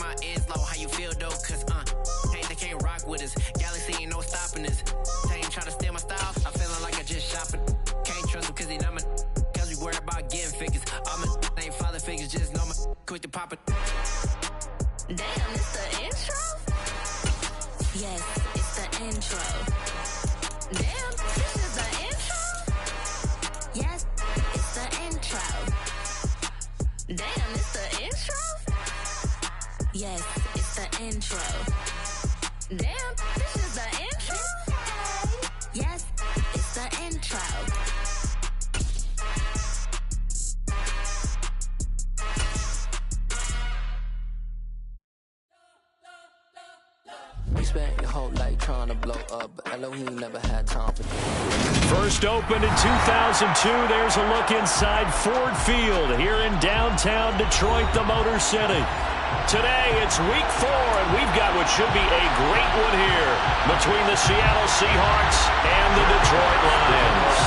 my ends low, how you feel though? Cause they can't rock with us. Galaxy ain't no stopping us. They ain't trying to steal my style. I'm feeling like I just shopping. Can't trust them cause they not my. Cause we worried about getting figures. All my ain't father figures, just know my quick to pop it. Damn, it's the intro? Yes, it's the intro. Damn, this is the intro? Yes, it's the intro. Damn, it's the intro? Yes, it's the intro. Damn, this is the intro? Yes, it's the intro. We spent your whole life trying to blow up, but Elohim never had time for that. First opened in 2002. There's a look inside Ford Field here in downtown Detroit, the Motor City. Today, it's week 4, and we've got what should be a great one here between the Seattle Seahawks and the Detroit Lions.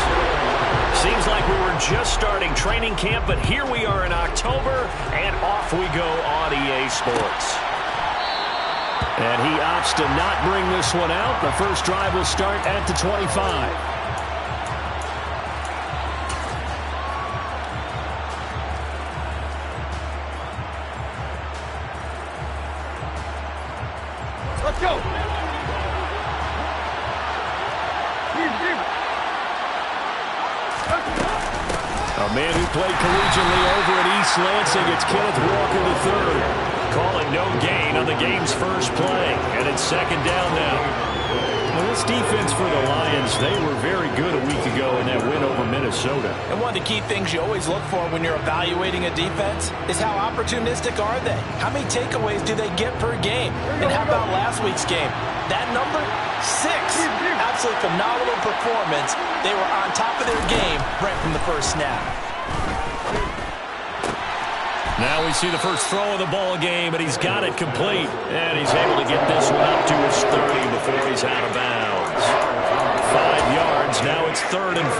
Seems like we were just starting training camp, but here we are in October, and off we go on EA Sports. And he opts to not bring this one out. The first drive will start at the 25. Let's go. A man who played collegiately over at East Lansing, it's Kenneth Walker III. Calling no gain on the game's first play. And it's second down now. Well, this defense for the Lions, they were very good a week ago in that win over Minnesota. And one of the key things you always look for when you're evaluating a defense is how opportunistic are they? How many takeaways do they get per game? And how about last week's game? That number, 6. Absolutely phenomenal performance. They were on top of their game right from the first snap. Now we see the first throw of the ball game, and he's got it complete. And he's able to get this one up to his 30 before he's out of bounds. 5 yards, now it's 3rd and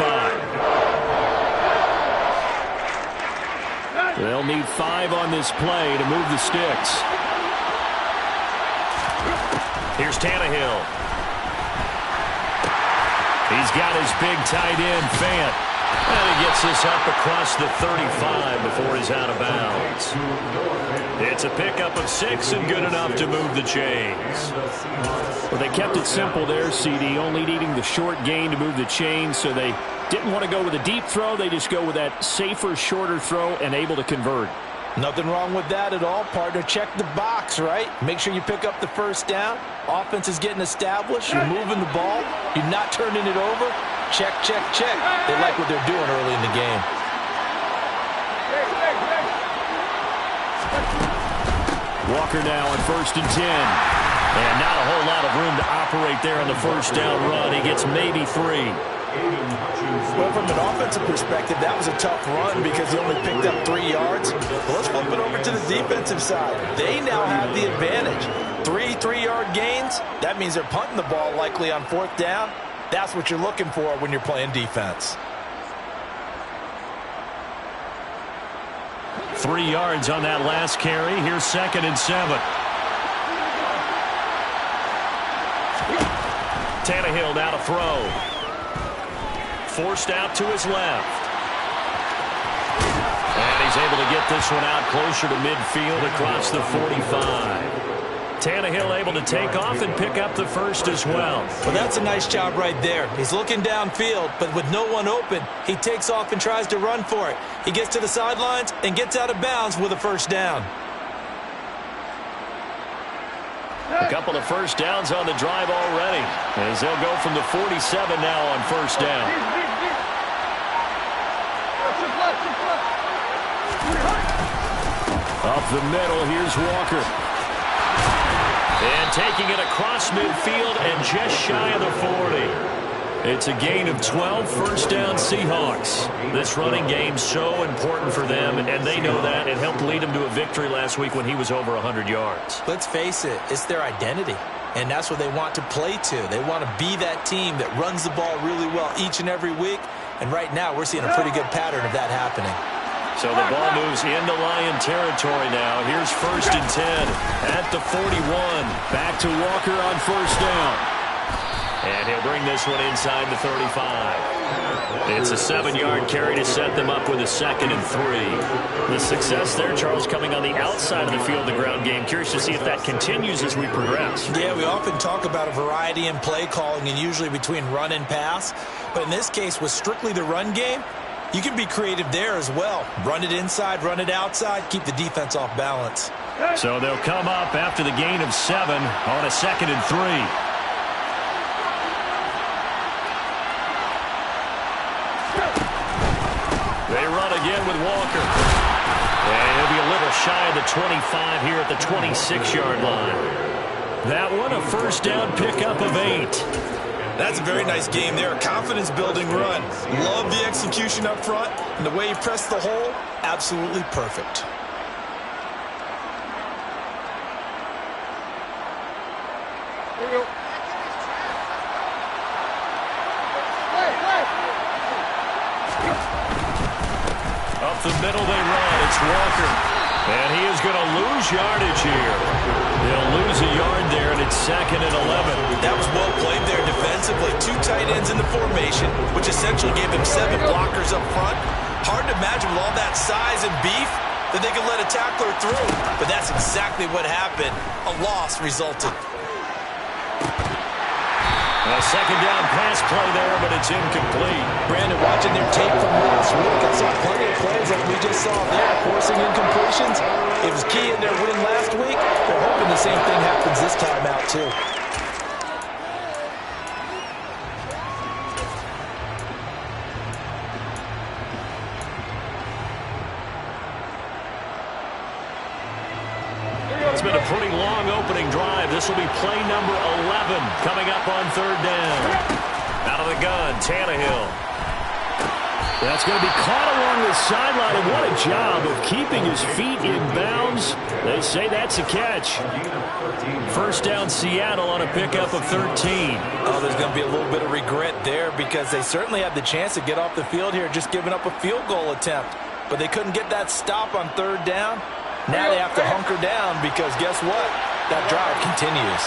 5. They'll need 5 on this play to move the sticks. Here's Tannehill. He's got his big tight end, Fant. And he gets this up across the 35 before he's out of bounds. It's a pickup of 6 and good enough to move the chains. Well, they kept it simple there, CD, only needing the short gain to move the chains, so they didn't want to go with a deep throw. They just go with that safer, shorter throw and able to convert. Nothing wrong with that at all, partner. Check the box, right? Make sure you pick up the first down. Offense is getting established. You're moving the ball. You're not turning it over. Check, check, check. They like what they're doing early in the game. Walker now on 1st and 10. And not a whole lot of room to operate there on the first down run. He gets maybe 3. Well, from an offensive perspective, that was a tough run because he only picked up 3 yards. Well, let's flip it over to the defensive side. They now have the advantage. 3 3-yard gains. That means they're punting the ball likely on 4th down. That's what you're looking for when you're playing defense. 3 yards on that last carry. Here's 2nd and 7. Tannehill now to throw. Forced out to his left. And he's able to get this one out closer to midfield across the 45. Tannehill able to take off and pick up the first as well. Well, that's a nice job right there. He's looking downfield, but with no one open, he takes off and tries to run for it. He gets to the sidelines and gets out of bounds with a first down. A couple of first downs on the drive already, as they'll go from the 47 now on first down. Up the middle, here's Walker. And taking it across midfield and just shy of the 40. It's a gain of 12, first down Seahawks. This running game so important for them, and they know that. It helped lead them to a victory last week when he was over 100 yards. Let's face it, it's their identity, and that's what they want to play to. They want to be that team that runs the ball really well each and every week, and right now we're seeing a pretty good pattern of that happening. So the ball moves into Lion territory now. Here's 1st and 10 at the 41. Back to Walker on 1st down. And he'll bring this one inside the 35. It's a 7-yard carry to set them up with a 2nd and 3. The success there, Charles, coming on the outside of the field, the ground game. Curious to see if that continues as we progress. Yeah, we often talk about a variety in play calling and usually between run and pass. But in this case, with strictly the run game, you can be creative there as well. Run it inside, run it outside, keep the defense off balance. So they'll come up after the gain of 7 on a 2nd and 3. They run again with Walker. And he'll be a little shy of the 25 here at the 26-yard line. That one, a 1st down pickup of 8. That's a very nice game there. Confidence-building run. Love the execution up front. And the way he pressed the hole, absolutely perfect. Here we go. Up the middle they run. It's Walker. And he is going to lose yardage here. They'll lose a yard there, and it's 2nd and 11. That was well played there defensively. 2 tight ends in the formation, which essentially gave him 7 blockers up front. Hard to imagine with all that size and beef that they could let a tackler through. But that's exactly what happened. A loss resulted. A 2nd down pass play there, but it's incomplete. Brandon, watching their tape from last week, I saw plenty of plays like we just saw there, forcing incompletions. It was key in their win last week. They're hoping the same thing happens this time out, too. It's been a pretty long opening drive. This will be play number 11 coming up on 3rd down. Out of the gun, Tannehill. That's going to be caught along the sideline, and what a job of keeping his feet in bounds. They say that's a catch. 1st down, Seattle on a pickup of 13. Oh, there's going to be a little bit of regret there because they certainly had the chance to get off the field here, just giving up a field goal attempt. But they couldn't get that stop on 3rd down. Now they have to hunker down because guess what? That drive continues.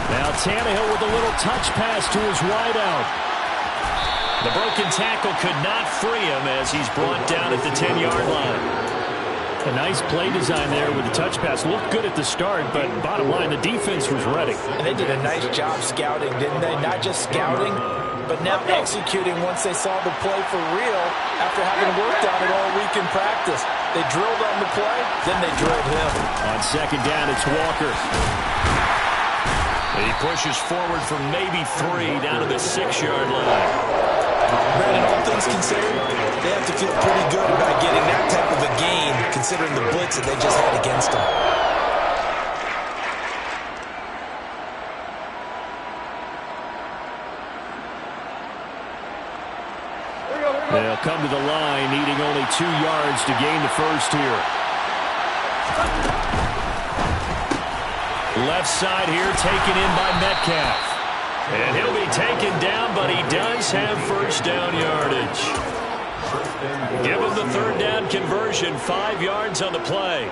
Now Tannehill with a little touch pass to his wideout. The broken tackle could not free him as he's brought down at the 10-yard line. A nice play design there with the touch pass. Looked good at the start, but bottom line, the defense was ready. And they did a nice job scouting, didn't they? Not just scouting, but now executing once they saw the play for real after having worked on it all week in practice. They drilled on the play, then they drilled him. On 2nd down, it's Walker. He pushes forward for maybe 3 down to the 6-yard line. Brandon, all things considered, they have to feel pretty good about getting that type of a gain, considering the blitz that they just had against them. They'll come to the line, needing only 2 yards to gain the 1st here. Left side here, taken in by Metcalf. And he'll be taken down, but he does have 1st down yardage. Give him the 3rd down conversion, 5 yards on the play.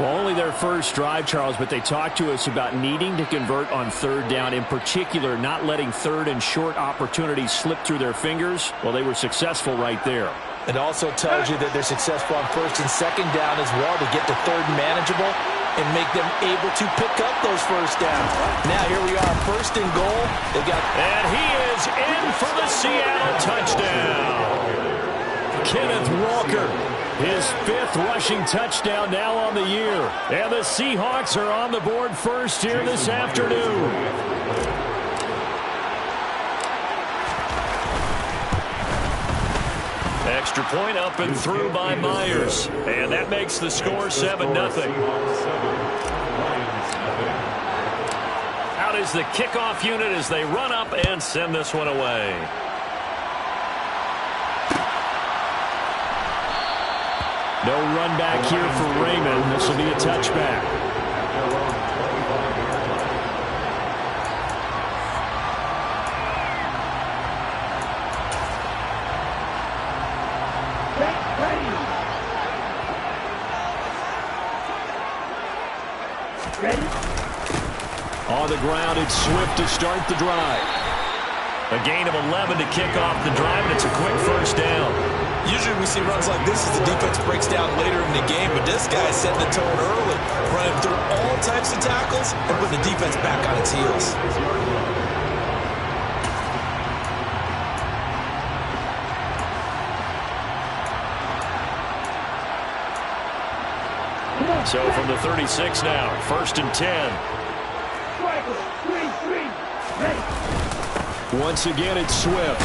Well, only their first drive, Charles, but they talked to us about needing to convert on 3rd down, in particular not letting 3rd and short opportunities slip through their fingers. Well, they were successful right there. It also tells you that they're successful on 1st and 2nd down as well to get to 3rd and manageable and make them able to pick up those 1st downs. Now here we are, 1st and goal. They got, and he is in for the Seattle touchdown. Kenneth Walker, his 5th rushing touchdown now on the year. And the Seahawks are on the board first here this afternoon. Extra point up and through by Myers. And that makes the score 7-0. Out is the kickoff unit as they run up and send this one away. No run back here for Raymond. This will be a touchback. On the ground, it's Swift to start the drive. A gain of 11 to kick off the drive, and it's a quick first down. Usually we see runs like this as the defense breaks down later in the game, but this guy is setting the tone early, running through all types of tackles and putting the defense back on its heels. So from the 36 now, 1st and 10. Once again, it's Swift.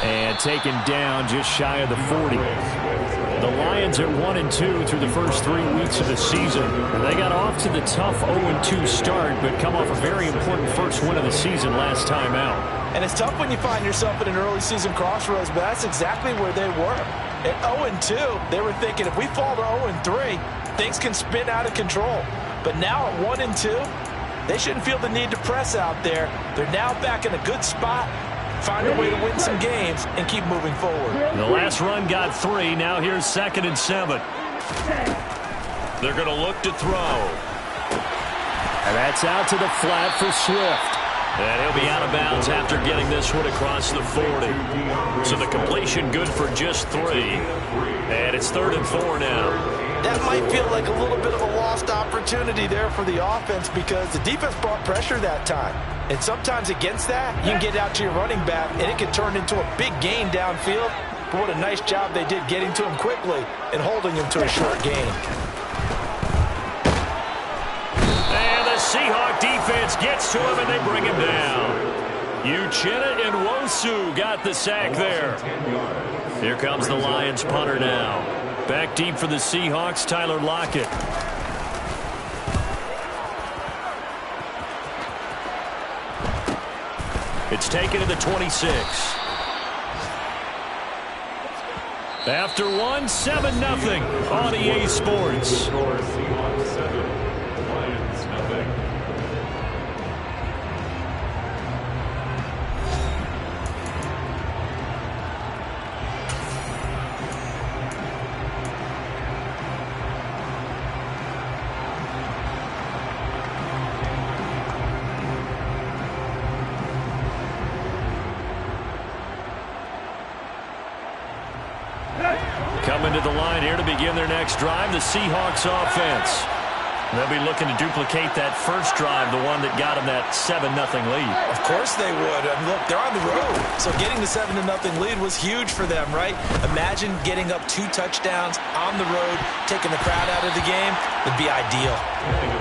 And taken down just shy of the 40. The Lions at 1-2 through the first 3 weeks of the season. They got off to the tough 0-2 start, but come off a very important first win of the season last time out. And it's tough when you find yourself in an early season crossroads, but that's exactly where they were. At 0-2, they were thinking if we fall to 0-3, things can spin out of control. But now at 1-2, they shouldn't feel the need to press out there. They're now back in a good spot, find a way to win some games, and keep moving forward. The last run got 3. Now here's 2nd and 7. They're going to look to throw. And that's out to the flat for Swift. And he'll be out of bounds after getting this one across the 40. So the completion good for just 3. And it's 3rd and 4 now. That might feel like a little bit of a lost opportunity there for the offense because the defense brought pressure that time. And sometimes against that, you can get out to your running back, and it can turn into a big gain downfield. But what a nice job they did getting to him quickly and holding him to a short gain. And the Seahawk defense gets to him, and they bring him down. Uchenna and Nwosu got the sack there. Here comes the Lions punter now. Back deep for the Seahawks, Tyler Lockett. It's taken to the 26. After 1, 7-0 on EA Sports. Coming to the line here to begin their next drive, the Seahawks offense. They'll be looking to duplicate that first drive, the one that got them that 7-0 lead. Of course they would. I mean, look, they're on the road. So getting the 7-0 lead was huge for them, right? Imagine getting up 2 touchdowns on the road, taking the crowd out of the game. Would be ideal.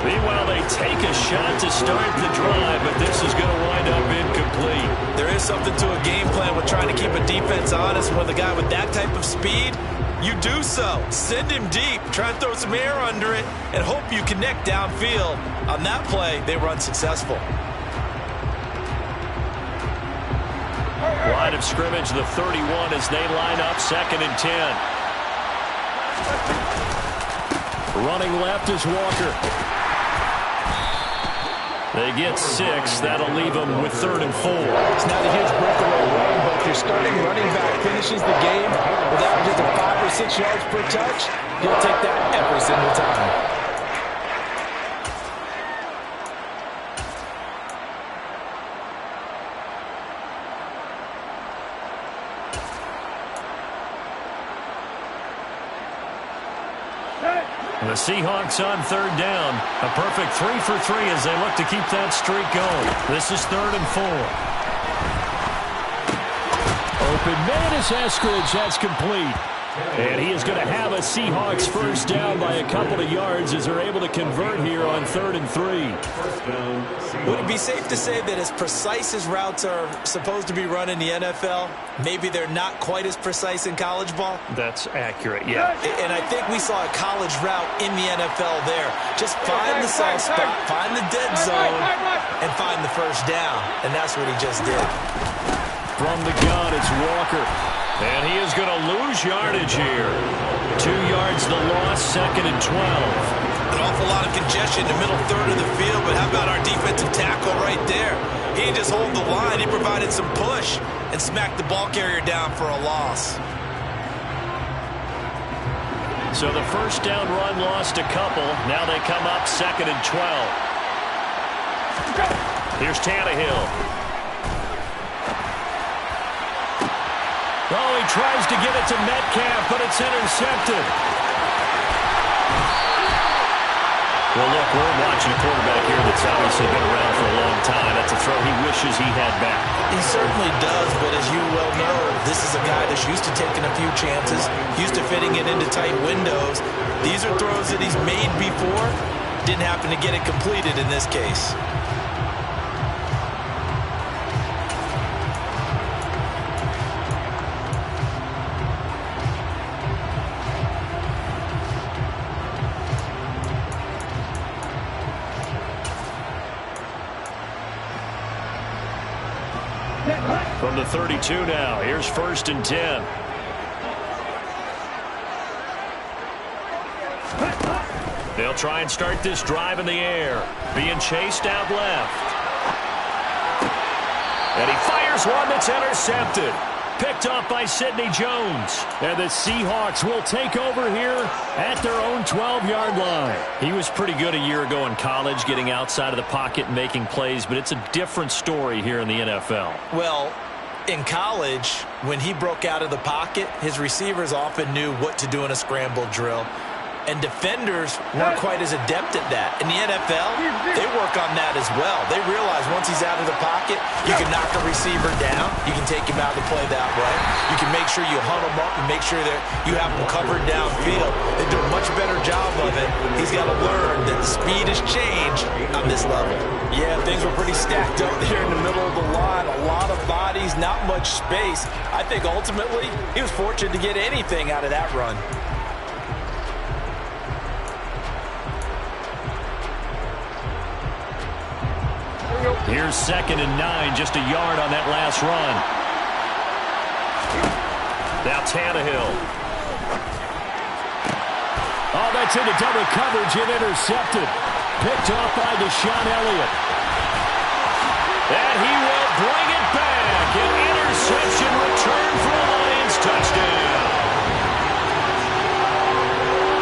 Meanwhile, they take a shot to start the drive, but this is going to wind up incomplete. There is something to a game plan with trying to keep a defense honest. When the guy with that type of speed, you do so. Send him deep. Try and throw some air under it and hope you connect downfield. On that play, they were unsuccessful. Line of scrimmage, the 31 as they line up 2nd and 10. Running left is Walker. They get 6. That'll leave them with 3rd and 4. It's not a huge breakaway run, but if your starting running back finishes the game with averages of 5 or 6 yards per touch, he'll take that every single time. The Seahawks on 3rd down. A perfect 3 for 3 as they look to keep that streak going. This is 3rd and 4. Open man is Eskridge. That's complete. And he is going to have a Seahawks first down by a couple of yards as they're able to convert here on 3rd and 3. Would it be safe to say that as precise as routes are supposed to be run in the NFL, maybe they're not quite as precise in college ball? That's accurate, yeah. And I think we saw a college route in the NFL there. Just find the soft spot, find the dead zone, and find the first down. And that's what he just did. From the gun, it's Walker. And he is going to lose yardage here. 2 yards the loss, 2nd and 12. An awful lot of congestion in the middle third of the field, but how about our defensive tackle right there? He didn't just hold the line, he provided some push and smacked the ball carrier down for a loss. So the first down run lost a couple. Now they come up 2nd and 12. Here's Tannehill. Oh, he tries to get it to Metcalf, but it's intercepted. Well, look, we're watching a quarterback here that's obviously been around for a long time. That's a throw he wishes he had back. He certainly does, but as you well know, this is a guy that's used to taking a few chances, used to fitting it into tight windows. These are throws that he's made before. Didn't happen to get it completed in this case. From the 32 now, here's 1st and 10. They'll try and start this drive in the air. Being chased out left. And he fires one that's intercepted. Picked off by Sidney Jones. And the Seahawks will take over here at their own 12-yard line. He was pretty good a year ago in college, getting outside of the pocket and making plays, but it's a different story here in the NFL. Well, in college, when he broke out of the pocket, his receivers often knew what to do in a scramble drill. And defenders weren't quite as adept at that. In the NFL, they work on that as well. They realize once he's out of the pocket, you can knock a receiver down. You can take him out of the play that way. You can make sure you hunt him up and make sure that you have him covered downfield. They do a much better job of it. He's got to learn that the speed has changed on this level. Yeah, things were pretty stacked up there in the middle of the line. A lot of bodies, not much space. I think ultimately he was fortunate to get anything out of that run. Here's 2nd and 9, just a yard on that last run. Now Tannehill. Oh, that's into double coverage and intercepted. Picked off by Deshaun Elliott. And he will bring it back. An interception return for a Lions touchdown.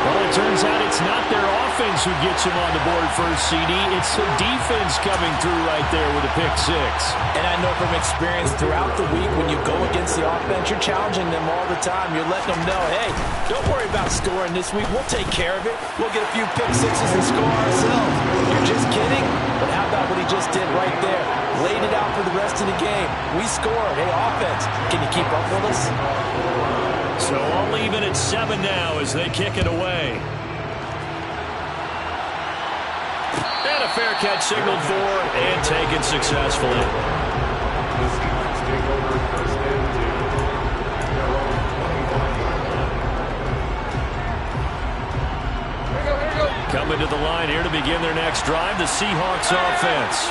Well, it turns out it's not their offense who gets him on the board first, CD. It's the defense coming through right there with a pick 6. And I know from experience throughout the week when you go against the offense, you're challenging them all the time. You're letting them know, hey, don't worry about scoring this week. We'll take care of it. We'll get a few pick 6s and score ourselves. You're just kidding? But how about what he just did right there? Laid it out for the rest of the game. We scored. Hey, offense, can you keep up with us? So all even at 7 now as they kick it away. And a fair catch signaled for and taken successfully. Coming to the line here to begin their next drive, the Seahawks offense.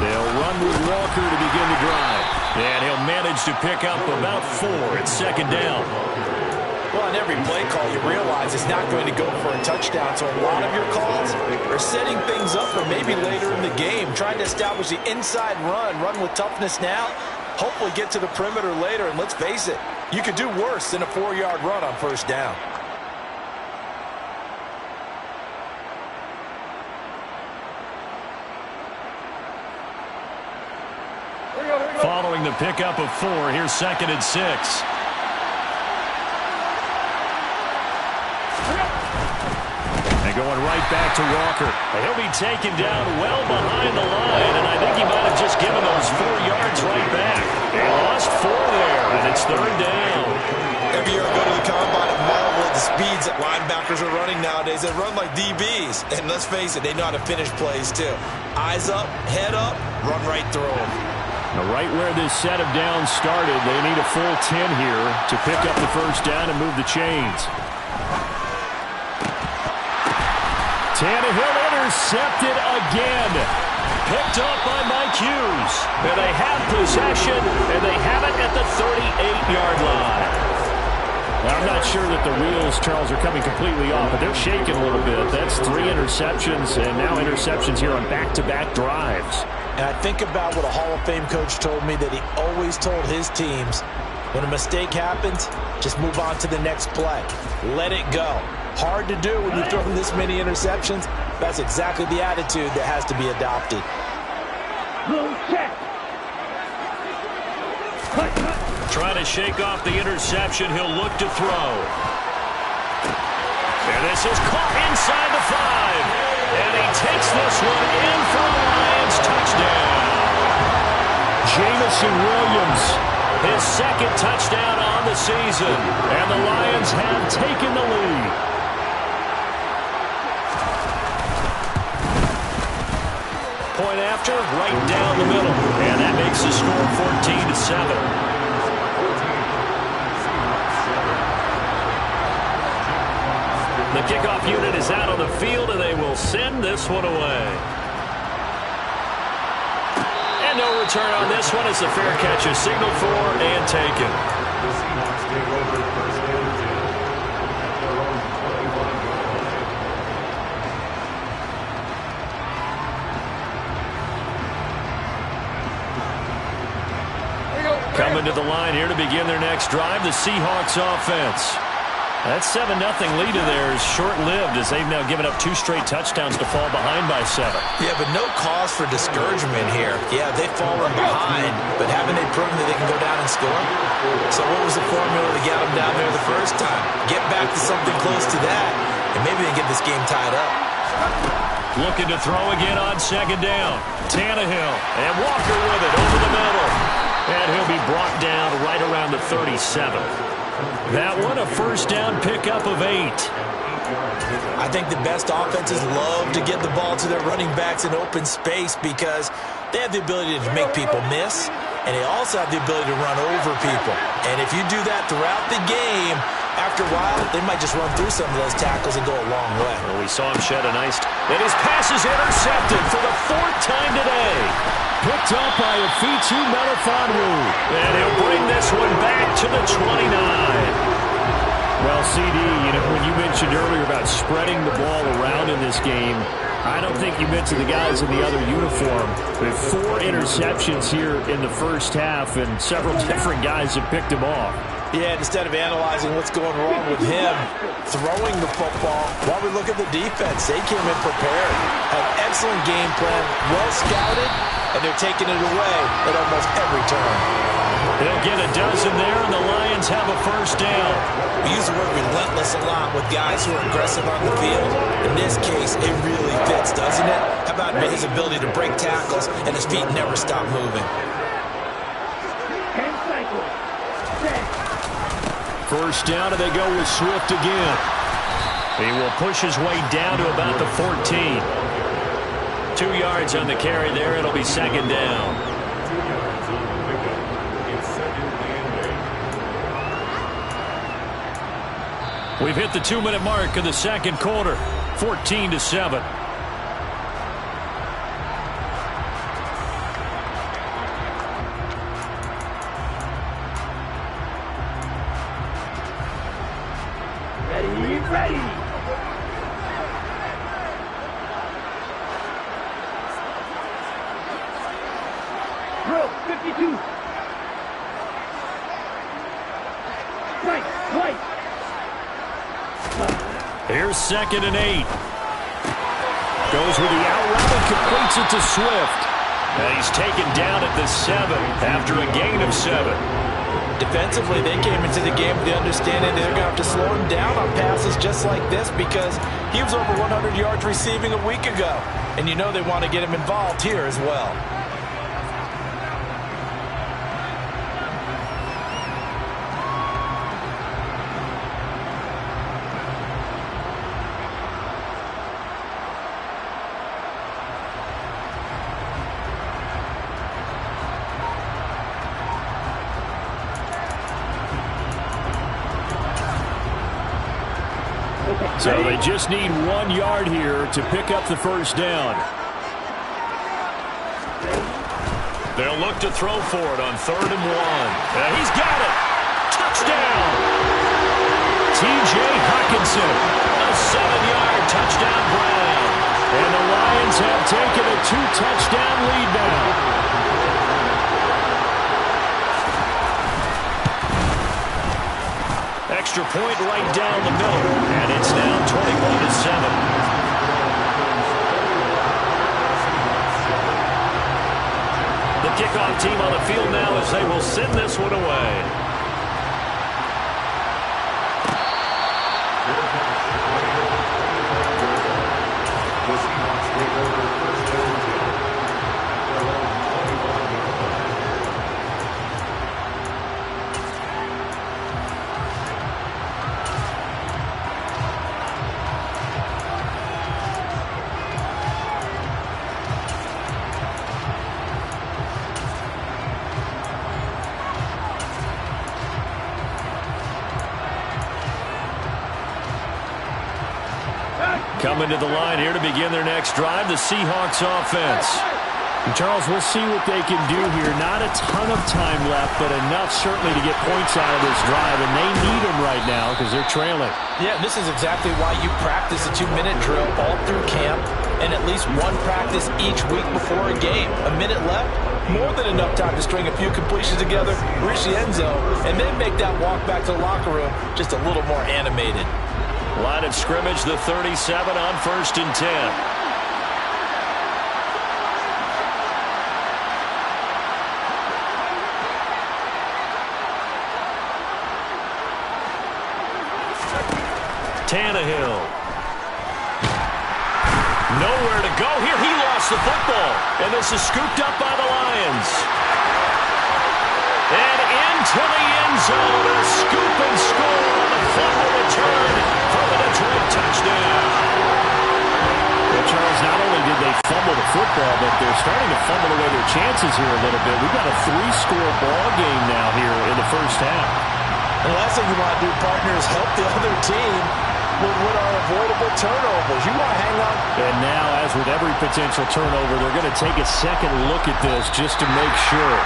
They'll run with Walker to begin the drive. And he'll manage to pick up about 4 at 2nd down. Well, on every play call, you realize it's not going to go for a touchdown. So a lot of your calls are setting things up for maybe later in the game, trying to establish the inside run with toughness now, hopefully get to the perimeter later. And let's face it, you could do worse than a 4-yard run on 1st down. Following the pickup of 4, here's 2nd and 6. And going right back to Walker. He'll be taken down well behind the line, and I think he might have just given those 4 yards right back. They lost 4 there, and it's 3rd down. Every year I go to the combine and marvel at the speeds that linebackers are running nowadays. They run like DBs, and let's face it, they know how to finish plays too. Eyes up, head up, run right through them. Now, right where this set of downs started, they need a full 10 here to pick up the 1st down and move the chains. Tannehill intercepted again. Picked up by Mike Hughes. And they have possession, and they have it at the 38-yard line. Now, I'm not sure that the wheels, Charles, are coming completely off, but they're shaking a little bit. That's 3 interceptions, and now interceptions here on back-to-back drives. And I think about what a Hall of Fame coach told me, that he always told his teams, when a mistake happens, just move on to the next play. Let it go. Hard to do when you throw this many interceptions, That's exactly the attitude that has to be adopted. Trying to shake off the interception. He'll look to throw. And this is caught inside the 5. And he takes this one in for a Lions touchdown. Jameson Williams, his second touchdown on the season. And the Lions have taken the lead. Point after, right down the middle. And that makes the score 14-7. The kickoff unit is out on the field, and they will send this one away. And no return on this one as the fair catch is signaled for and taken. Coming to the line here to begin their next drive, the Seahawks offense. That 7-0 lead of theirs short-lived as they've now given up 2 straight touchdowns to fall behind by 7. Yeah, but no cause for discouragement here. Yeah, they've fallen behind, but haven't they proven that they can go down and score? So what was the formula to get them down there the first time? Get back to something close to that, and maybe they get this game tied up. Looking to throw again on second down. Tannehill and Walker with it over the middle. And he'll be brought down right around the 37. That one, a first down pickup of 8. I think the best offenses love to get the ball to their running backs in open space because they have the ability to make people miss, and they also have the ability to run over people. And if you do that throughout the game, after a while, they might just run through some of those tackles and go a long way. Well, we saw him shed a nice... And his pass is intercepted for the 4th time today. Picked up by Afitu Melifonwu. And he'll bring this one back to the 29. Well, CD, when you mentioned earlier about spreading the ball around in this game, I don't think you mentioned the guys in the other uniform. With 4 interceptions here in the first half, and several different guys have picked him off. Yeah, instead of analyzing what's going wrong with him throwing the football, while we look at the defense, they came in prepared. An excellent game plan, well scouted, and they're taking it away at almost every turn. They'll get a dozen there, and the Lions have a first down. We use the word relentless a lot with guys who are aggressive on the field. In this case, it really fits, doesn't it? How about his ability to break tackles and his feet never stop moving? First down, and they go with Swift again. He will push his way down to about the 14. 2 yards on the carry there. It'll be second down. We've hit the 2-minute mark of the second quarter. 14-7. Ready. Drill, 52. Right. Here's 2nd and 8. Goes with the out route and completes it to Swift. And he's taken down at the 7 after a gain of 7. Defensively, they came into the game with the understanding they're going to have to slow him down on passes just like this because he was over 100 yards receiving a week ago. And you know they want to get him involved here as well. So they just need 1 yard here to pick up the first down. They'll look to throw for it on 3rd and 1. And he's got it. Touchdown. T.J. Hockenson. A 7-yard touchdown Brown. And the Lions have taken a 2-touchdown lead now. Extra point right down the middle, and it's now 21-7. kickoff team on the field now as they will send this one away. Coming to the line here to begin their next drive, the Seahawks offense. And Charles, we'll see what they can do here. Not a ton of time left, but enough certainly to get points out of this drive, and they need them right now because they're trailing. Yeah, this is exactly why you practice a 2-minute drill all through camp and at least one practice each week before a game. A minute left, more than enough time to string a few completions together, reach the end zone, and then make that walk back to the locker room just a little more animated. Line of scrimmage, the 37 on 1st and 10. Tannehill. Nowhere to go here. He lost the football. And this is scooped up by the Lions. And into the end zone. A scoop and score on the fumble return for the Detroit touchdown. Well, Charles, not only did they fumble the football, but they're starting to fumble away their chances here a little bit. We've got a 3-score ball game now here in the first half. And the last thing you want to do, partner, is help the other team with what are avoidable turnovers. You want to hang on. And now, as with every potential turnover, they're going to take a second look at this just to make sure.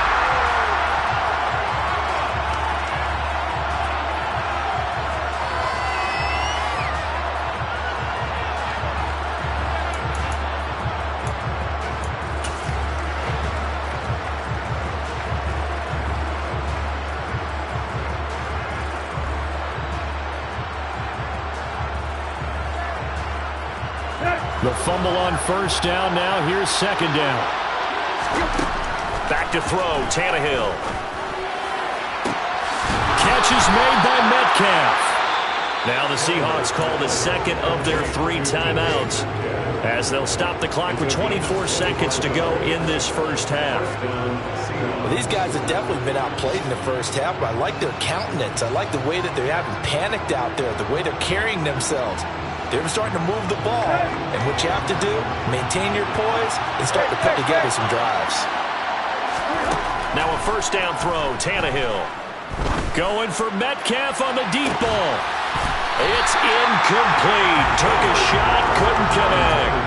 The fumble on first down now. Here's second down. Back to throw, Tannehill. Catch is made by Metcalf. Now the Seahawks call the second of their 3 timeouts as they'll stop the clock with 24 seconds to go in this first half. Well, these guys have definitely been outplayed in the first half, but I like their countenance. I like the way that they haven't panicked out there, the way they're carrying themselves. They're starting to move the ball, and what you have to do, maintain your poise and start to put together some drives. Now a first down throw, Tannehill. Going for Metcalf on the deep ball. It's incomplete. Took a shot, couldn't connect.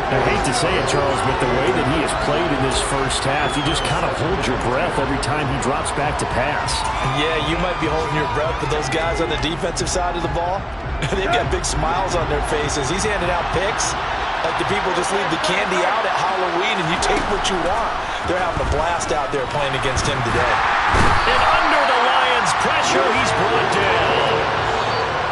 I hate to say it, Charles, but the way that he has played in this first half, you just kind of hold your breath every time he drops back to pass. Yeah, you might be holding your breath, but those guys on the defensive side of the ball, they've got big smiles on their faces. He's handing out picks like the people just leave the candy out at Halloween and you take what you want. They're having a blast out there playing against him today. And under the Lions' pressure, he's brought down.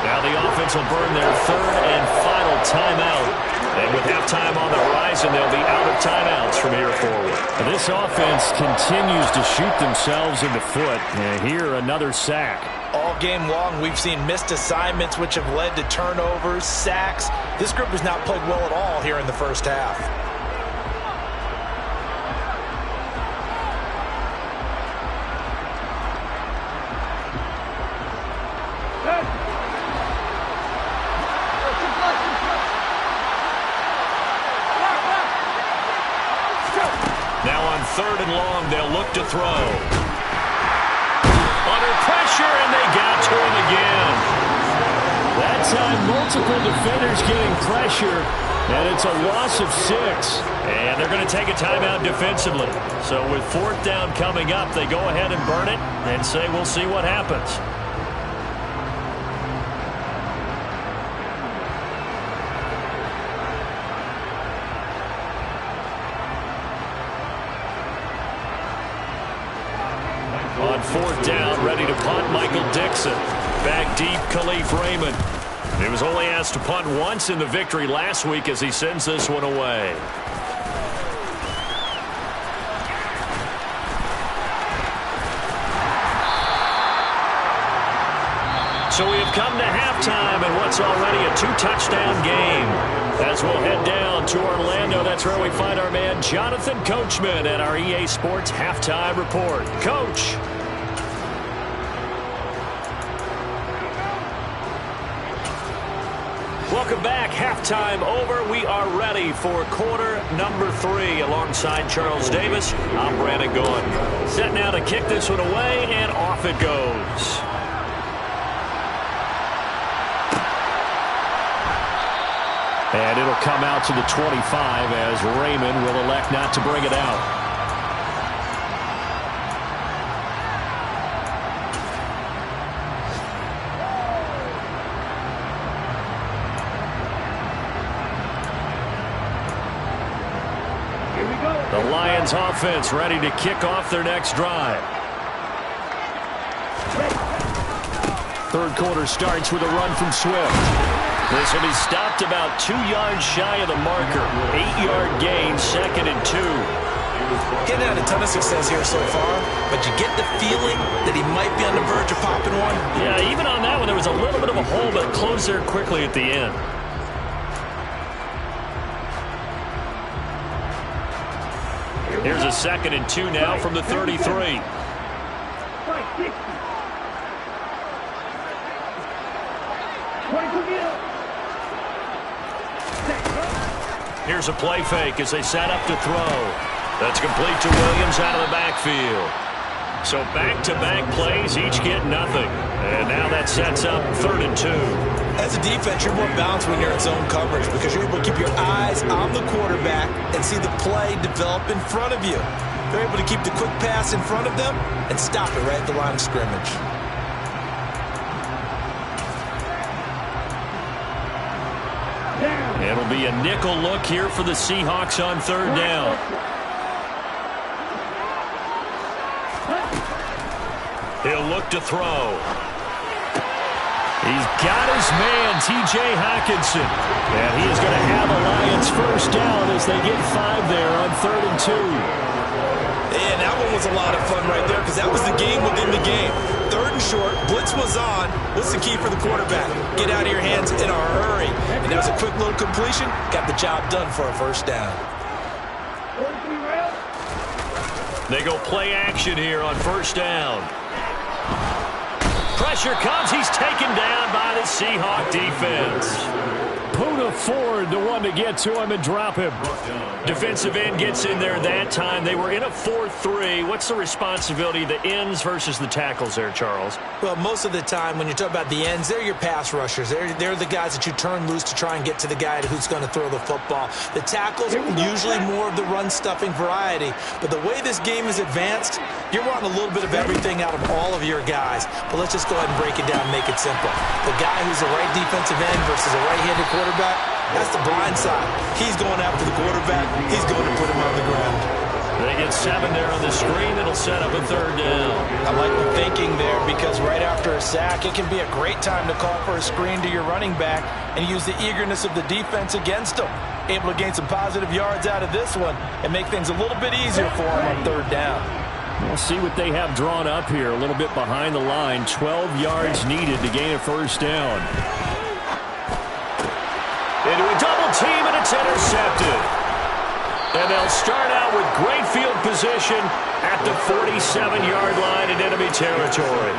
Now the offense will burn their 3rd and final timeout. And with halftime on the horizon, they'll be out of timeouts from here forward. This offense continues to shoot themselves in the foot. And here, another sack. All game long, we've seen missed assignments, which have led to turnovers, sacks. This group has not played well at all here in the first half. Now on 3rd and long, they'll look to throw. Under pressure, and they got to him again. That time, multiple defenders getting pressure, and it's a loss of 6. And they're going to take a timeout defensively. So with 4th down coming up, they go ahead and burn it and say, we'll see what happens. On 4th down, ready to punt, Michael Dixon. Back deep, Khalif Raymond. He was only asked to punt once in the victory last week as he sends this one away. So we have come to halftime in what's already a 2-touchdown game. As we'll head down to Orlando, that's where we find our man Jonathan Coachman at our EA Sports Halftime Report. Coach. Welcome back. Halftime over. We are ready for quarter number 3 alongside Charles Davis. I'm Brandon Gaudin. Set now to kick this one away, and off it goes. And it'll come out to the 25 as Raymond will elect not to bring it out. The Lions offense ready to kick off their next drive. Third quarter starts with a run from Swift. This will be stopped about 2 yards shy of the marker. 8-yard gain, 2nd and 2. Getting had a ton of success here so far, but you get the feeling that he might be on the verge of popping one. Yeah, even on that one, there was a little bit of a hole, but it closed there quickly at the end. Here's a 2nd and 2 now from the 33. Here's a play fake as they set up to throw. That's complete to Williams out of the backfield. So back-to-back plays, each get nothing. And now that sets up 3rd and 2. As a defense, you're more balanced when you're in zone coverage because you're able to keep your eyes on the quarterback and see the play develop in front of you. They're able to keep the quick pass in front of them and stop it right at the line of scrimmage. It'll be a nickel look here for the Seahawks on 3rd down. He'll look to throw. He's got his man, T.J. Hockenson. And he is going to have a Lions first down as they get 5 there on 3rd and 2. And that one was a lot of fun right there because that was the game within the game. 3rd and short, blitz was on. What's the key for the quarterback? Get out of your hands in a hurry. And that was a quick little completion. Got the job done for a first down. They go play action here on 1st down. Pressure comes. He's taken down by the Seahawk defense. Poona Ford, the one to get to him and drop him. Defensive end gets in there that time. They were in a 4-3. What's the responsibility of the ends versus the tackles there, Charles? Well, most of the time when you talk about the ends, they're your pass rushers. They're the guys that you turn loose to try and get to the guy who's going to throw the football. The tackles are usually more of the run-stuffing variety. But the way this game is advanced, you're wanting a little bit of everything out of all of your guys. But let's just go ahead and break it down and make it simple. The guy who's a right defensive end versus a right-handed quarterback, that's the blind side. He's going after the quarterback. He's going to put him on the ground. They get 7 there on the screen. It'll set up a 3rd down. I like the thinking there because right after a sack, it can be a great time to call for a screen to your running back and use the eagerness of the defense against him. Able to gain some positive yards out of this one and make things a little bit easier for him on 3rd down. We'll see what they have drawn up here. A little bit behind the line. 12 yards needed to gain a 1st down. Into a double team, and it's intercepted. And they'll start out with great field position at the 47-yard line in enemy territory.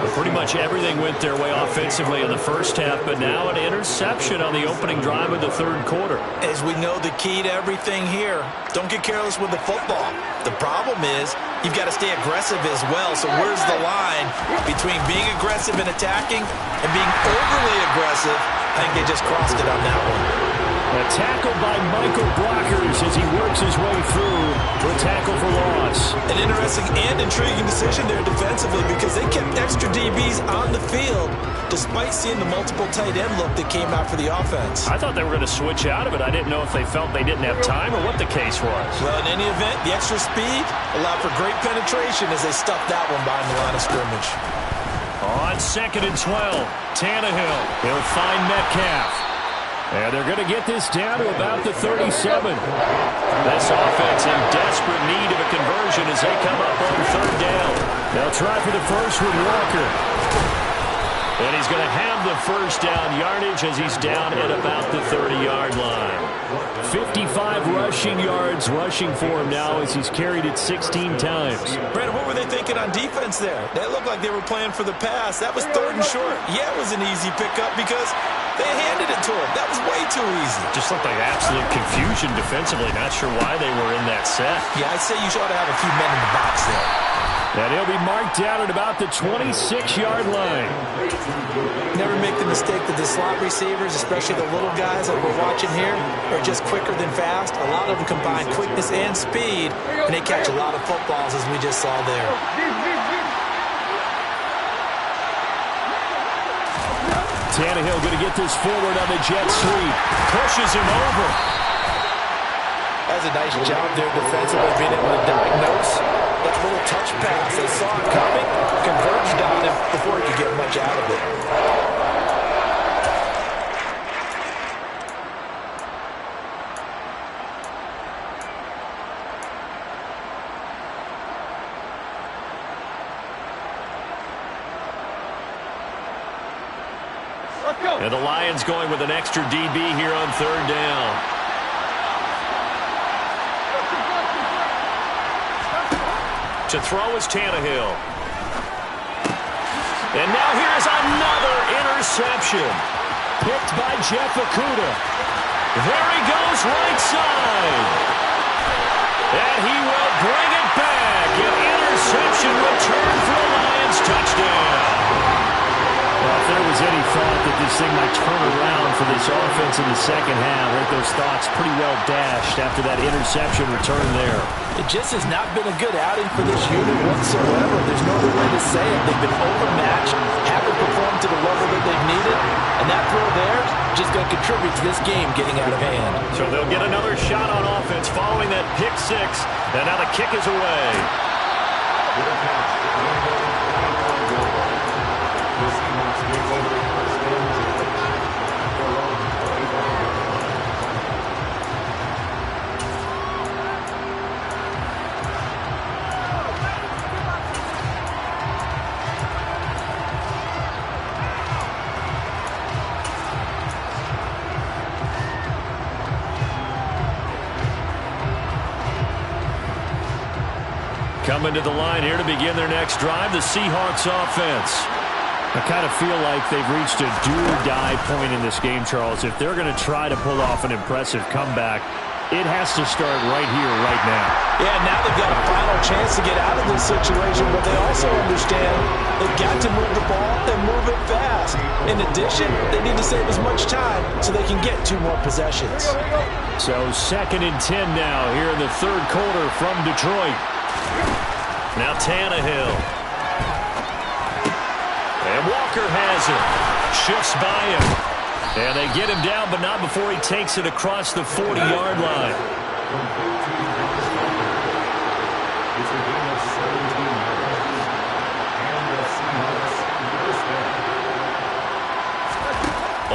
Well, pretty much everything went their way offensively in the first half, but now an interception on the opening drive of the 3rd quarter. As we know, the key to everything here, don't get careless with the football. The problem is you've got to stay aggressive as well. So where's the line between being aggressive and attacking and being overly aggressive? I think they just crossed it on that one. A tackle by Michael Brockers as he works his way through for a tackle for loss. An interesting and intriguing decision there defensively because they kept extra DBs on the field despite seeing the multiple tight end look that came out for the offense. I thought they were going to switch out of it. I didn't know if they felt they didn't have time or what the case was. Well, in any event, the extra speed allowed for great penetration as they stuffed that one behind the line of scrimmage. On 2nd and 12, Tannehill. He'll find Metcalf. And they're going to get this down to about the 37. This offense in desperate need of a conversion as they come up on 3rd down. They'll try for the first with Walker. And he's going to have the first down yardage as he's down at about the 30-yard line. 55 rushing yards rushing for him now as he's carried it 16 times. Brandon, what were they thinking on defense there? They looked like they were playing for the pass. That was 3rd and short. Yeah, it was an easy pickup because they handed it to him. That was way too easy. Just looked like absolute confusion defensively. Not sure why they were in that set. Yeah, I'd say you ought to have a few men in the box there. And he'll be marked down at about the 26-yard line. Never make the mistake that the slot receivers, especially the little guys that we're watching here, are just quicker than fast. A lot of them combine quickness and speed, and they catch a lot of footballs, as we just saw there. Tannehill going to get this forward on the jet sweep. Pushes him over. That's a nice job there defensively, being able to diagnose that little touch pass. They saw it coming, converged on him before he could get much out of it. And the Lions going with an extra DB here on 3rd down. To throw is Tannehill. And now here's another interception. Picked by Jeff Okudah. There he goes right side. And he will bring it back. An interception return for the Lions. Touchdown. Well, if there was any thought that this thing might turn around for this offense in the second half, I think those thoughts pretty well dashed after that interception return there. It just has not been a good outing for this unit whatsoever. There's no other way to say it. They've been overmatched, haven't performed to the level that they've needed, and that throw there is just going to contribute to this game getting out of hand. So they'll get another shot on offense following that pick 6, and now the kick is away. Coming to the line here to begin their next drive, the Seahawks offense. I kind of feel like they've reached a do-or-die point in this game, Charles. If they're going to try to pull off an impressive comeback, it has to start right here, right now. Yeah, now they've got a final chance to get out of this situation, but they also understand they've got to move the ball and move it fast. In addition, they need to save as much time so they can get 2 more possessions. So 2nd and 10 now here in the 3rd quarter from Detroit. Now Tannehill. And Walker has it. Shifts by him. And they get him down, but not before he takes it across the 40-yard line.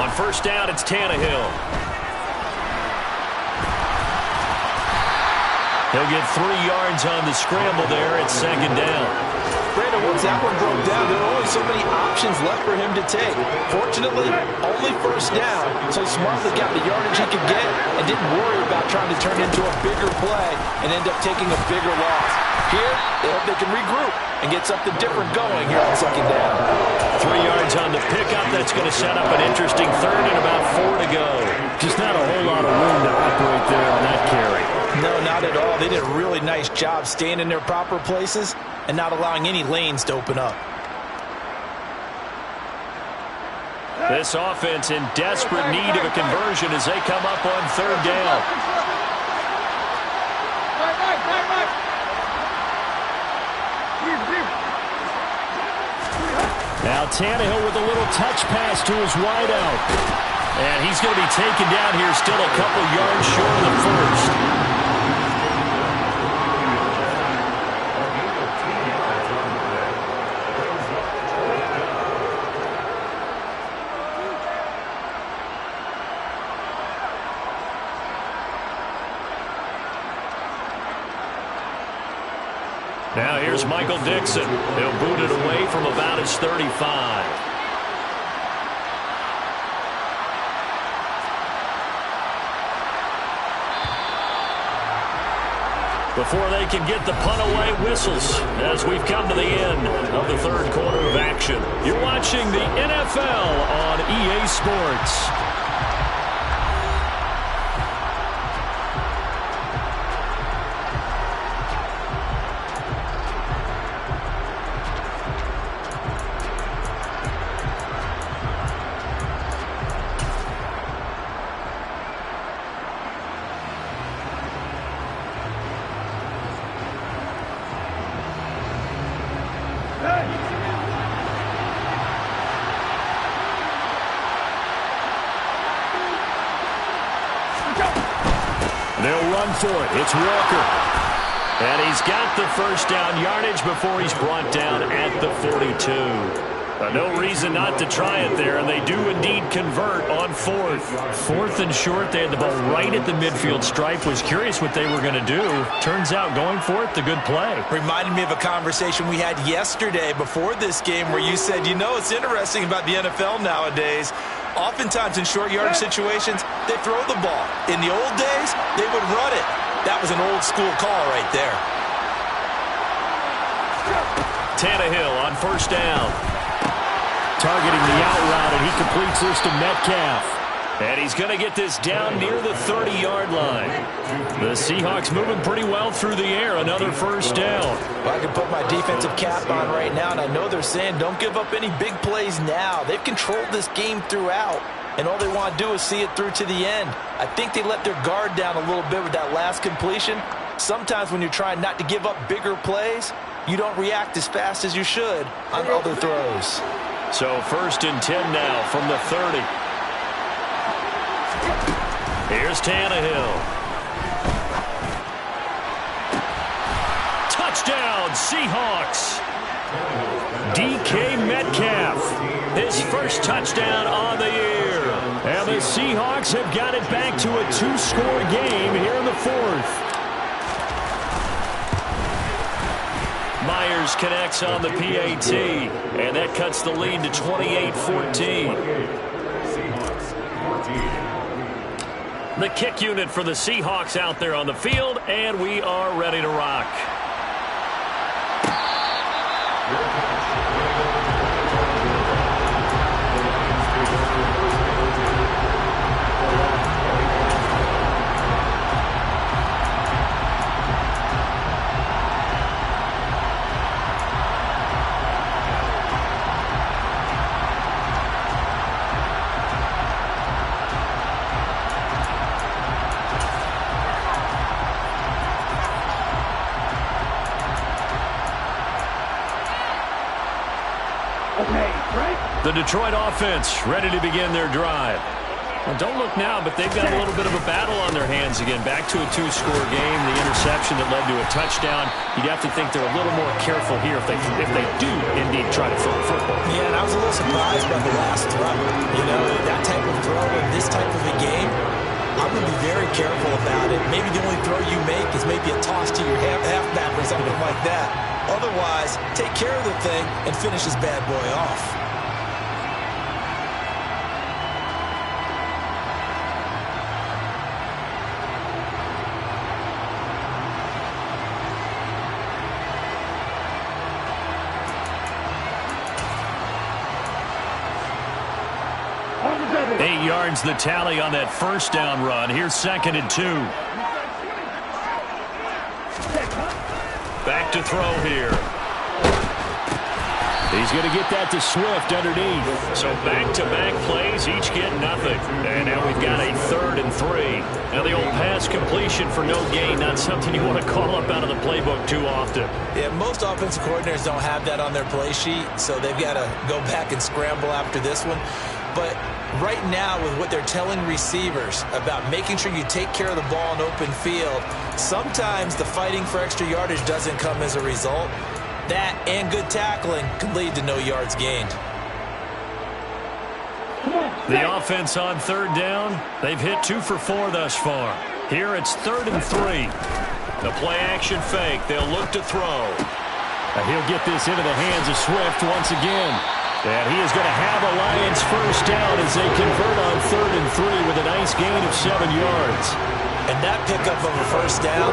On 1st down, it's Tannehill. He'll get 3 yards on the scramble there at 2nd down. Brandon, once that one broke down, there were only so many options left for him to take. Fortunately, only 1st down, so Smartly got the yardage he could get and didn't worry about trying to turn into a bigger play and end up taking a bigger loss. Here, they hope they can regroup and get something different going here on 2nd down. 3 yards on the pickup. That's going to set up an interesting 3rd and about 4 to go. Just not a whole lot of room to operate there on that carry. No, not at all. They did a really nice job staying in their proper places and not allowing any lanes to open up. This offense in desperate need of a conversion as they come up on 3rd down. Now Tannehill with a little touch pass to his wideout. And he's going to be taken down here still a couple yards short of the 1st. Now here's Michael Dixon. He'll boot it away from about his 35. before they can get the punt away whistles as we've come to the end of the third quarter of action. You're watching the NFL on EA Sports. They'll run for it. It's Walker. And he's got the first down yardage before he's brought down at the 42. No reason not to try it there, and they do indeed convert on fourth. Fourth and short, they had the ball right at the midfield stripe. Was curious what they were going to do. Turns out going for it, the good play. Reminded me of a conversation we had yesterday before this game where you said, you know, it's interesting about the NFL nowadays. Oftentimes in short yardage situations, they throw the ball. In the old days, they would run it. That was an old school call right there. Tannehill on first down. Targeting the out route, and he completes this to Metcalf. And he's going to get this down near the 30-yard line. The Seahawks moving pretty well through the air. Another first down. Well, I can put my defensive cap on right now, and I know they're saying don't give up any big plays now. They've controlled this game throughout, and all they want to do is see it through to the end. I think they let their guard down a little bit with that last completion. Sometimes when you're trying not to give up bigger plays, you don't react as fast as you should on other throws. So 1st and 10 now from the 30. Here's Tannehill. Touchdown, Seahawks. DK Metcalf, his first touchdown on the year. And the Seahawks have got it back to a 2-score game here in the fourth. Myers connects on the PAT, and that cuts the lead to 28-14. The kick unit for the Seahawks out there on the field, and we are ready to rock. The Detroit offense ready to begin their drive. Well, don't look now, but they've got a little bit of a battle on their hands again. Back to a 2-score game. The interception that led to a touchdown. You'd have to think they're a little more careful here if they do indeed try to throw the football. Yeah, and I was a little surprised by the last throw. You know, that type of throw in this type of a game, I'm going to be very careful about it. Maybe the only throw you make is maybe a toss to your halfback or something like that. Otherwise, take care of the thing and finish this bad boy off. The tally on that first down run. Here's 2nd and 2. Back to throw here. He's going to get that to Swift underneath. So back-to-back plays, each get nothing. And now we've got a 3rd and 3. Now the old pass completion for no gain, not something you want to call up out of the playbook too often. Yeah, most offensive coordinators don't have that on their play sheet, so they've got to go back and scramble after this one. But right now, with what they're telling receivers about making sure you take care of the ball in open field, sometimes the fighting for extra yardage doesn't come as a result. That and good tackling can lead to no yards gained. The offense on 3rd down, they've hit 2 for 4 thus far. Here it's 3rd and 3. The play action fake, they'll look to throw. He'll get this into the hands of Swift once again. And he is going to have a Lions first down as they convert on 3rd and 3 with a nice gain of 7 yards. And that pickup of a first down,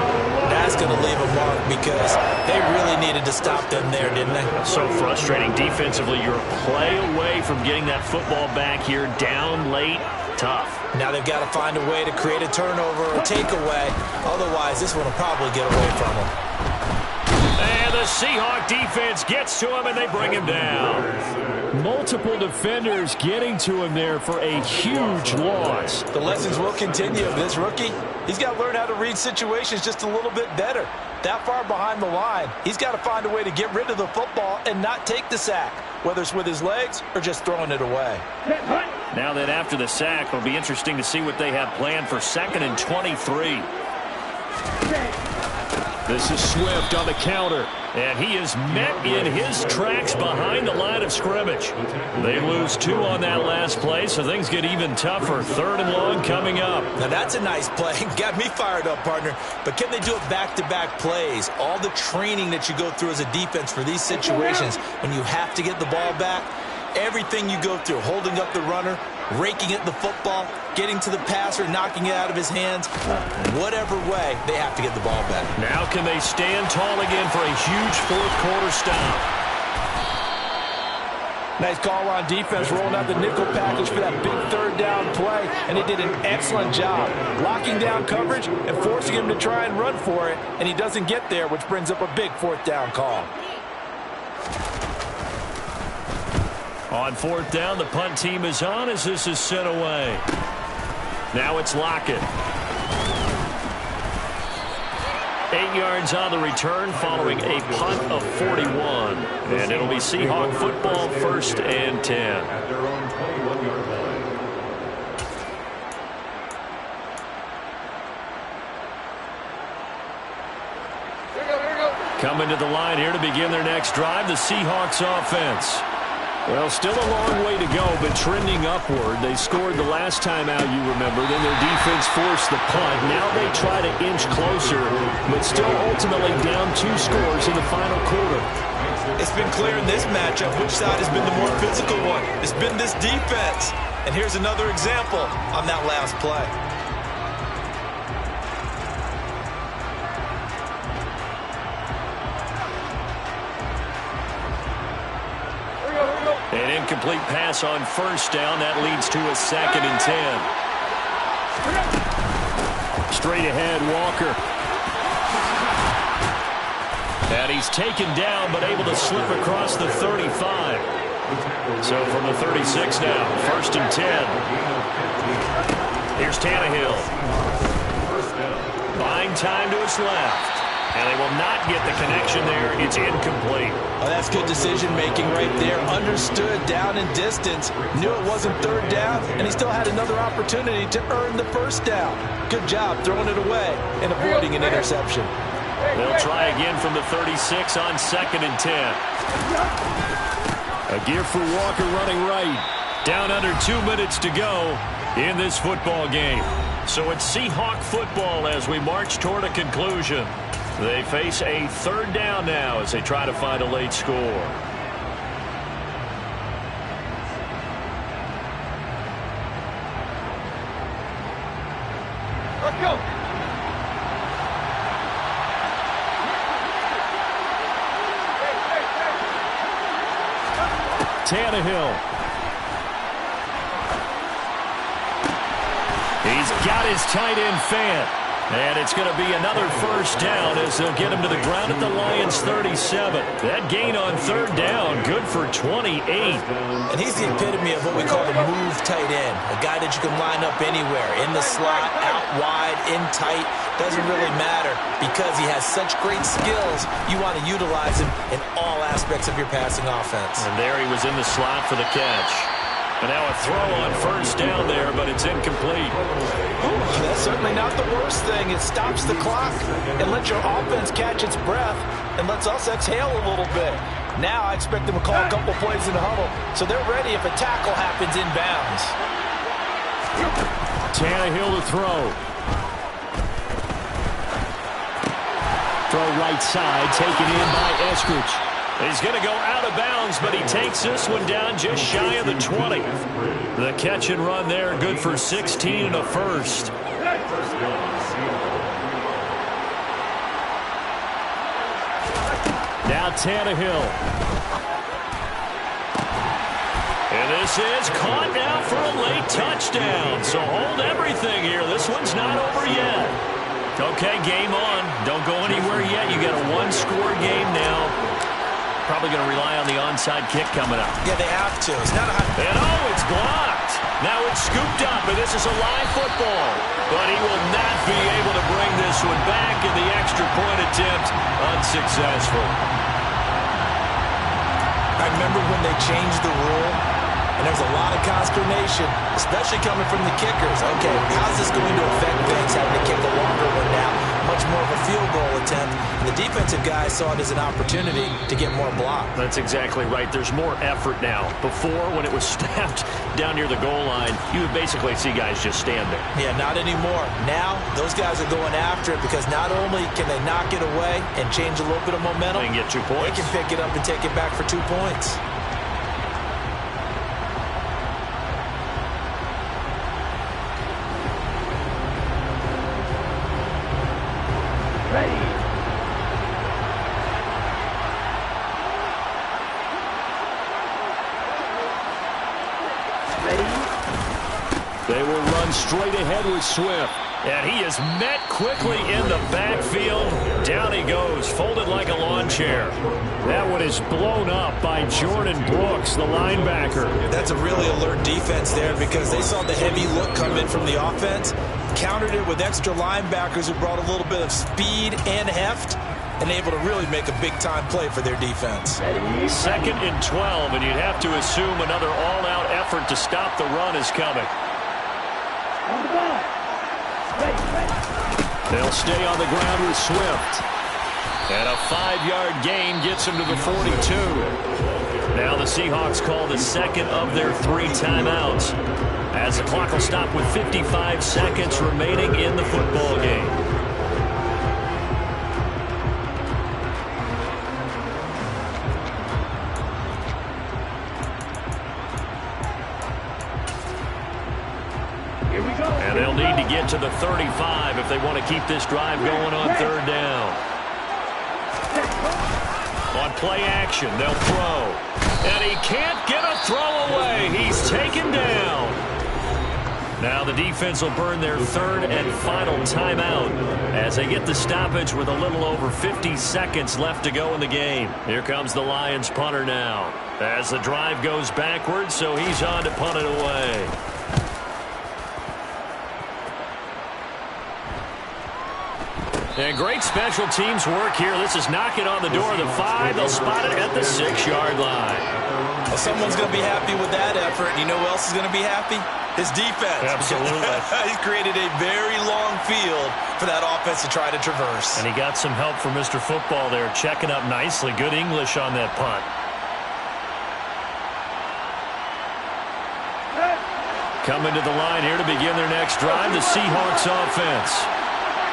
that's going to leave a mark because they really needed to stop them there, didn't they? So frustrating defensively. You're a play away from getting that football back here, down late. Tough. Now they've got to find a way to create a turnover or takeaway. Otherwise, this one will probably get away from them. And the Seahawk defense gets to him, and they bring him down. Multiple defenders getting to him there for a huge loss. The lessons will continue. This rookie, he's got to learn how to read situations just a little bit better. That far behind the line, he's got to find a way to get rid of the football and not take the sack, whether it's with his legs or just throwing it away. Now that after the sack, it'll be interesting to see what they have planned for 2nd and 23. This is Swift on the counter, and he is met in his tracks behind the line of scrimmage. They lose 2 on that last play, so things get even tougher. 3rd and long coming up. Now that's a nice play. Got me fired up, partner. But can they do it back-to-back plays? All the training that you go through as a defense for these situations, when you have to get the ball back, everything you go through, holding up the runner, raking at the football, getting to the passer, knocking it out of his hands, whatever way, they have to get the ball back. Now can they stand tall again for a huge 4th quarter stop? Nice call on defense, rolling out the nickel package for that big 3rd down play, and they did an excellent job locking down coverage and forcing him to try and run for it, and he doesn't get there, which brings up a big 4th down call. On 4th down, the punt team is on as this is sent away. Now it's Lockett. 8 yards on the return following a punt of 41. And it'll be Seahawk football, 1st and 10. Coming to the line here to begin their next drive, the Seahawks offense. Well, still a long way to go, but trending upward. They scored the last time out, you remember. Then their defense forced the punt. Now they try to inch closer, but still ultimately down 2 scores in the final quarter. It's been clear in this matchup which side has been the more physical one. It's been this defense. And here's another example on that last play. An incomplete pass on 1st down. That leads to a 2nd and 10. Straight ahead, Walker. And he's taken down, but able to slip across the 35. So from the 36 now, 1st and 10. Here's Tannehill. Buying time to his left. And they will not get the connection there. It's incomplete. Oh, that's good decision-making right there. Understood down in distance. Knew it wasn't 3rd down, and he still had another opportunity to earn the 1st down. Good job throwing it away and avoiding an interception. They'll try again from the 36 on 2nd and 10. A give for Walker running right. Down under 2 minutes to go in this football game. So it's Seahawk football as we march toward a conclusion. They face a 3rd down now as they try to find a late score. Let's go. Tannehill. He's got his tight end Fant. And it's going to be another 1st down as they'll get him to the ground at the Lions' 37. That gain on 3rd down, good for 28. And he's the epitome of what we call the move tight end. A guy that you can line up anywhere, in the slot, out wide, in tight. Doesn't really matter because he has such great skills. You want to utilize him in all aspects of your passing offense. And there he was in the slot for the catch. And now a throw on 1st down there, but it's incomplete. Ooh, that's certainly not the worst thing. It stops the clock and lets your offense catch its breath and lets us exhale a little bit. Now I expect them to call a couple plays in the huddle, so they're ready if a tackle happens inbounds. Tannehill to throw. Throw right side, taken in by Eskridge. He's going to go out of bounds, but he takes this one down just shy of the 20. The catch and run there, good for 16 and a 1st. Now Tannehill. And this is caught now for a late touchdown. So hold everything here. This one's not over yet. Okay, game on. Don't go anywhere yet. You got a one-score game now. Probably going to rely on the onside kick coming up. Yeah, they have to. It's not a high... And oh, it's blocked. Now it's scooped up, and this is a live football. But he will not be able to bring this one back, and the extra point attempt unsuccessful. I remember when they changed the rule, and there's a lot of consternation, especially coming from the kickers. Okay, how's this going to affect things, having to kick a longer one now? Much more of a field goal attempt. And the defensive guys saw it as an opportunity to get more block. That's exactly right. There's more effort now. Before, when it was snapped down near the goal line, you would basically see guys just stand there. Yeah, not anymore. Now, those guys are going after it because not only can they knock it away and change a little bit of momentum, they can get 2 points. They can pick it up and take it back for 2 points. They will run straight ahead with Swift. And he is met quickly in the backfield. Down he goes, folded like a lawn chair. That one is blown up by Jordan Brooks, the linebacker. That's a really alert defense there because they saw the heavy look come in from the offense, countered it with extra linebackers who brought a little bit of speed and heft, and able to really make a big-time play for their defense. 2nd and 12, and you'd have to assume another all-out effort to stop the run is coming. They'll stay on the ground with Swift. And a 5-yard gain gets him to the 42. Now the Seahawks call the second of their 3 timeouts, as the clock will stop with 55 seconds remaining in the football game. And they'll need to get to the 35 if they want to keep this drive going on 3rd down. On play action, they'll throw. And he can't get a throw away. He's taken down. Now the defense will burn their 3rd and final timeout as they get the stoppage with a little over 50 seconds left to go in the game. Here comes the Lions punter now as the drive goes backwards, so he's on to punt it away. And great special teams work here. This is knocking on the door of the 5. They'll spot it at the 6-yard line. Well, someone's going to be happy with that effort. You know who else is going to be happy? His defense. Absolutely. He's created a very long field for that offense to try to traverse. And he got some help from Mr. Football there, checking up nicely. Good English on that punt. Coming to the line here to begin their next drive, the Seahawks offense.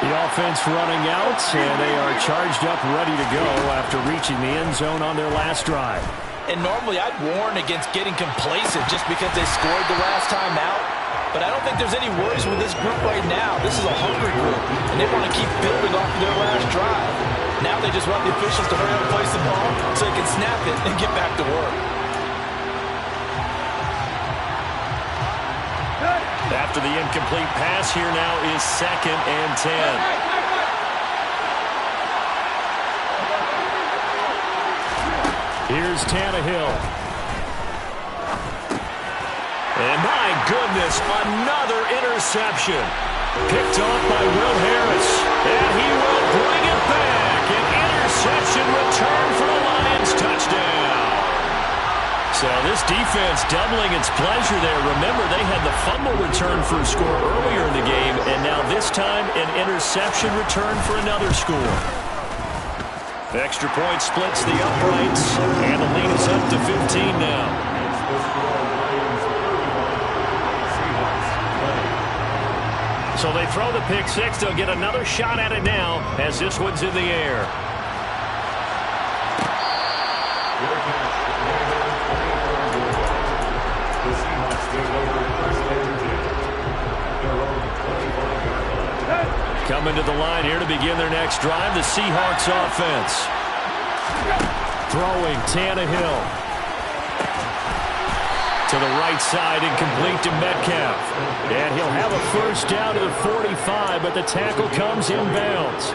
The offense running out, and they are charged up, ready to go after reaching the end zone on their last drive. And normally I'd warn against getting complacent just because they scored the last time out. But I don't think there's any worries with this group right now. This is a hungry group, and they want to keep building off of their last drive. Now they just want the officials to hurry up and place the ball so they can snap it and get back to work. After the incomplete pass, here now is 2nd and 10. Here's Tannehill. And my goodness, another interception. Picked off by Will Harris. And he will bring it back. An interception return for the Lions. Touchdown. So this defense doubling its pleasure there. Remember, they had the fumble return for a score earlier in the game, and now this time an interception return for another score. The extra point splits the uprights, and the lead is up to 15 now. So they throw the pick six. They'll get another shot at it now as this one's in the air. Coming to the line here to begin their next drive, the Seahawks offense. Throwing Tannehill. To the right side, incomplete to Metcalf. And he'll have a first down to the 45, but the tackle comes inbounds.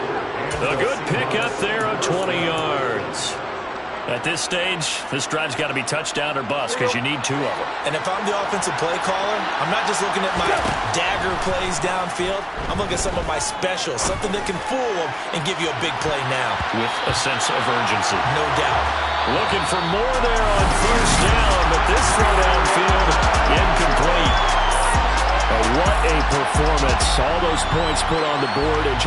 A good pickup there of 20 yards. At this stage, this drive's got to be touchdown or bust because you need two of them. And if I'm the offensive play caller, I'm not just looking at my dagger plays downfield. I'm looking at some of my specials, something that can fool them and give you a big play now. With a sense of urgency. No doubt. Looking for more there on first down, but this throw downfield, incomplete. What a performance. All those points put on the board. And